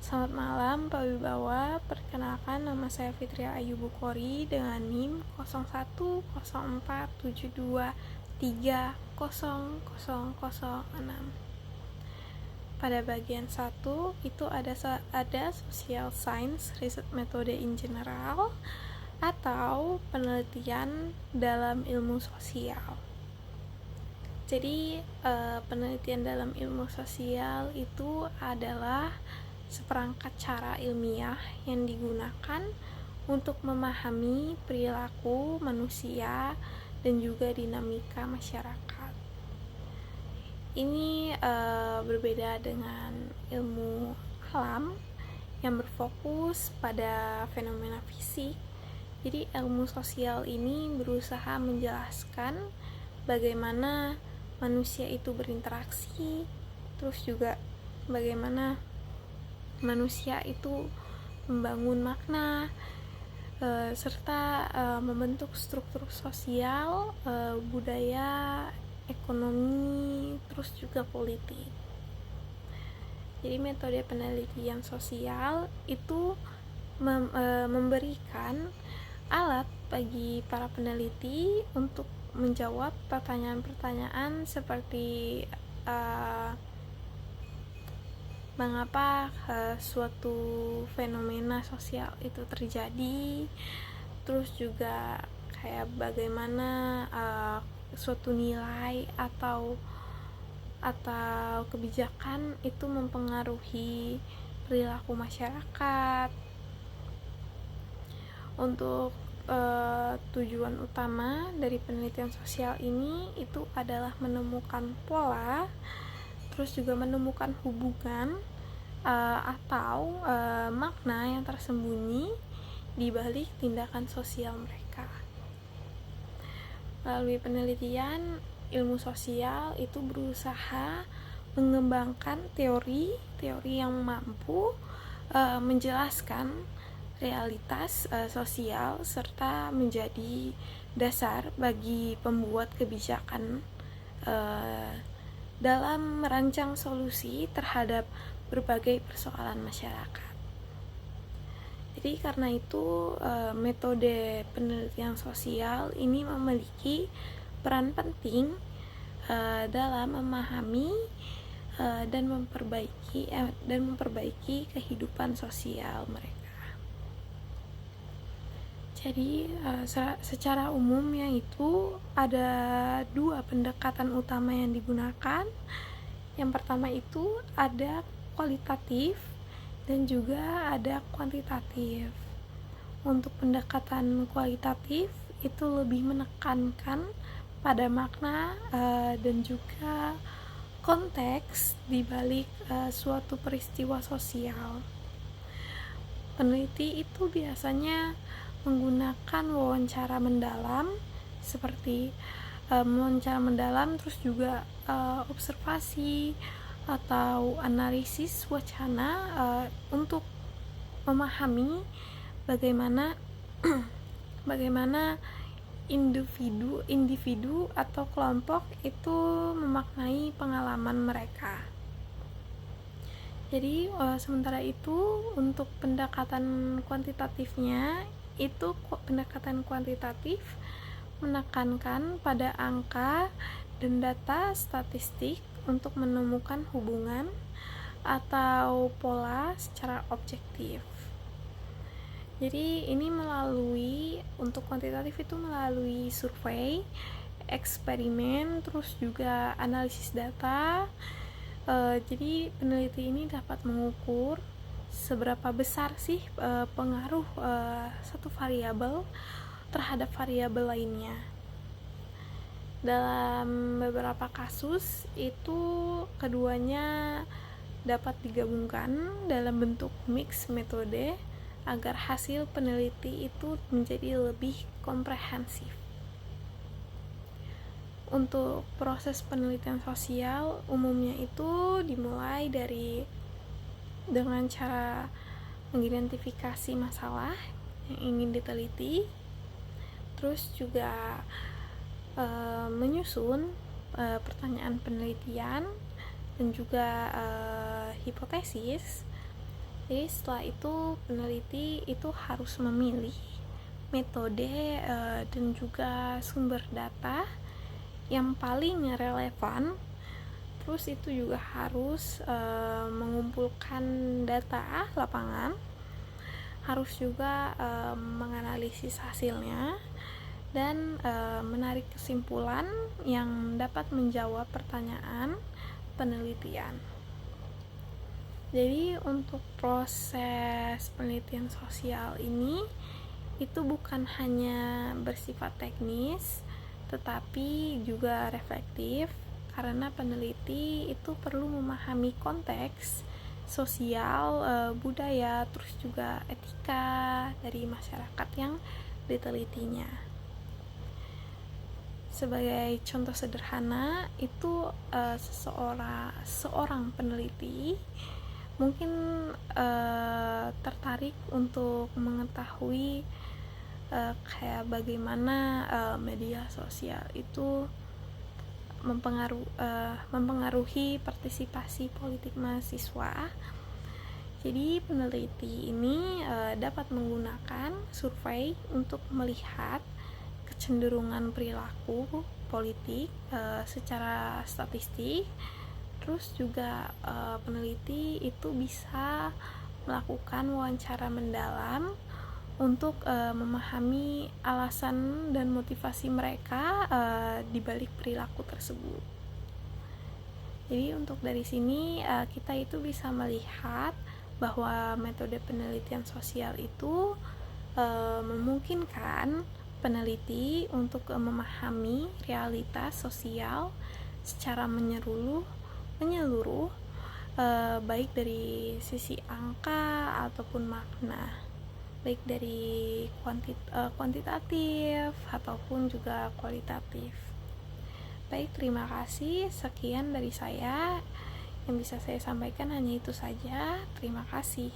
Selamat malam Pak Wibawa, perkenalkan nama saya Fitria Ayu Bukhori dengan NIM 0147230006. Pada bagian 1 itu ada social science research method in general atau penelitian dalam ilmu sosial. Jadi penelitian dalam ilmu sosial itu adalah seperangkat cara ilmiah yang digunakan untuk memahami perilaku manusia dan juga dinamika masyarakat. Ini berbeda dengan ilmu alam yang berfokus pada fenomena fisik. Jadi ilmu sosial ini berusaha menjelaskan bagaimana manusia itu berinteraksi, terus juga bagaimana manusia itu membangun makna serta membentuk struktur sosial, budaya, ekonomi, terus juga politik. Jadi metode penelitian sosial itu memberikan alat bagi para peneliti untuk menjawab pertanyaan-pertanyaan seperti mengapa suatu fenomena sosial itu terjadi, terus juga kayak bagaimana suatu nilai atau kebijakan itu mempengaruhi perilaku masyarakat. Untuk tujuan utama dari penelitian sosial ini itu adalah menemukan pola, terus juga menemukan hubungan atau makna yang tersembunyi di balik tindakan sosial mereka. Melalui penelitian, ilmu sosial itu berusaha mengembangkan teori yang mampu menjelaskan realitas sosial serta menjadi dasar bagi pembuat kebijakan dalam merancang solusi terhadap berbagai persoalan masyarakat. Jadi karena itu metode penelitian sosial ini memiliki peran penting dalam memahami dan memperbaiki kehidupan sosial mereka. Jadi secara umumnya itu ada dua pendekatan utama yang digunakan. Yang pertama itu ada kualitatif dan juga ada kuantitatif. Untuk pendekatan kualitatif itu lebih menekankan pada makna dan juga konteks di balik suatu peristiwa sosial. Peneliti itu biasanya menggunakan wawancara mendalam seperti wawancara mendalam, terus juga observasi atau analisis wacana untuk memahami bagaimana individu atau kelompok itu memaknai pengalaman mereka. Jadi sementara itu untuk pendekatan kuantitatifnya itu pendekatan kuantitatif menekankan pada angka dan data statistik untuk menemukan hubungan atau pola secara objektif. Jadi ini untuk kuantitatif itu melalui survei, eksperimen, terus juga analisis data. Jadi peneliti ini dapat mengukur seberapa besar sih pengaruh satu variabel terhadap variabel lainnya. Dalam beberapa kasus itu keduanya dapat digabungkan dalam bentuk mix metode agar hasil peneliti itu menjadi lebih komprehensif. Untuk proses penelitian sosial umumnya itu dimulai dengan cara mengidentifikasi masalah yang ingin diteliti, terus juga menyusun pertanyaan penelitian dan juga hipotesis, Jadi setelah itu peneliti itu harus memilih metode dan juga sumber data yang paling relevan. Terus itu juga harus mengumpulkan data lapangan, harus juga menganalisis hasilnya dan menarik kesimpulan yang dapat menjawab pertanyaan penelitian. Jadi untuk proses penelitian sosial ini itu bukan hanya bersifat teknis, tetapi juga reflektif, karena peneliti itu perlu memahami konteks sosial, budaya, terus juga etika dari masyarakat yang ditelitinya. Sebagai contoh sederhana, itu seorang peneliti mungkin tertarik untuk mengetahui kayak bagaimana media sosial itu mempengaruhi partisipasi politik mahasiswa. Jadi peneliti ini dapat menggunakan survei untuk melihat kecenderungan perilaku politik secara statistik. Terus juga peneliti itu bisa melakukan wawancara mendalam untuk memahami alasan dan motivasi mereka di balik perilaku tersebut. Jadi untuk dari sini kita itu bisa melihat bahwa metode penelitian sosial itu memungkinkan peneliti untuk memahami realitas sosial secara menyeluruh, baik dari sisi angka ataupun makna, baik dari kuantitatif ataupun juga kualitatif. Baik, terima kasih. Sekian dari saya. Yang bisa saya sampaikan hanya itu saja. Terima kasih.